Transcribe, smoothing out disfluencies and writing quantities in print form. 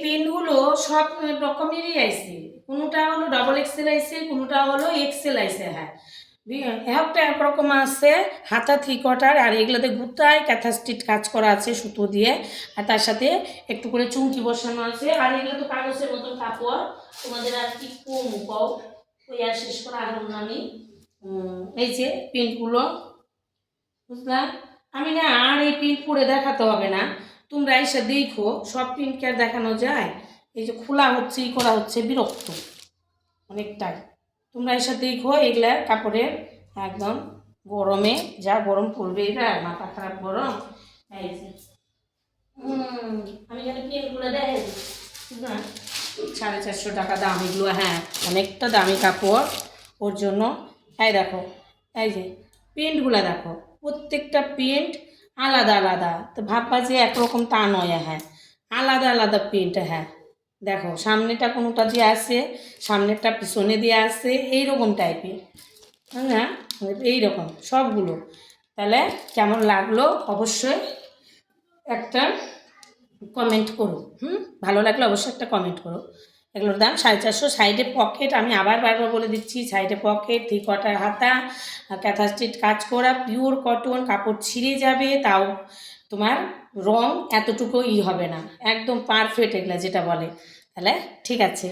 পেনগুলো সব রকমেরই আইছে, কোনোটা হলো ডবল এক্সেল আইছে, কোনোটা হলো এক্সেল আইছে। হ্যাঁ, একটা একরকম আছে হাতা 3/4, আর এগুলোতে গুতায় ক্যাথা স্টিচ কাজ করা আছে সুতো দিয়ে, আর তার সাথে একটু করে চুমকি বসানো আছে। আর এগুলো তো কাগজের মতন কাপড়, তোমাদের আর কি কম পাও, ওই আর শেষ করা আরো আমি। এই যে প্রিন্টগুলো, বুঝলাম আমি না, আর এই প্রিন্ট পরে দেখাতে হবে না, তোমরা এসে দেখো সব প্রিন্টকে আর দেখানো যায়? এই যে খোলা হচ্ছে ই করা হচ্ছে, বিরক্ত অনেকটাই। তোমরা এসে দেখো এগুলা কাপড়ের একদম, গরমে যা গরম পড়বে, এটা মাথা খারাপ গরম। এই যে আমি যেন প্রিন্টগুলো দেখাই না, 450 টাকা দাম এগুলো। হ্যাঁ, অনেকটা দামি কাপড় ওর জন্য। এই দেখো, এই যে প্রিন্টগুলো দেখো, প্রত্যেকটা প্রিন্ট আলাদা আলাদা, তো ভাববা যে একরকম তা নয়। হ্যাঁ, আলাদা আলাদা প্রিন্ট। হ্যাঁ দেখো, সামনেটা কোনোটা দিয়ে আছে, সামনেরটা পিছনে দিয়ে আছে, এইরকম টাইপের। হ্যাঁ, এইরকম সবগুলো। তাহলে কেমন লাগলো অবশ্যই একটা কমেন্ট করো। ভালো লাগলে অবশ্যই একটা কমেন্ট করো। এগুলোর দাম 450। সাইডে পকেট, আমি আবার বারবার বলে দিচ্ছি, সাইডে পকেট, 3/4 হাতা, ক্যাথা স্টিচ কাজ করা, পিওর কটন, কাপড় ছিঁড়ে যাবে, তাও তোমার রং এতটুকু হবে না, একদম পারফেক্ট এগুলো যেটা বলে। তাহলে ঠিক আছে।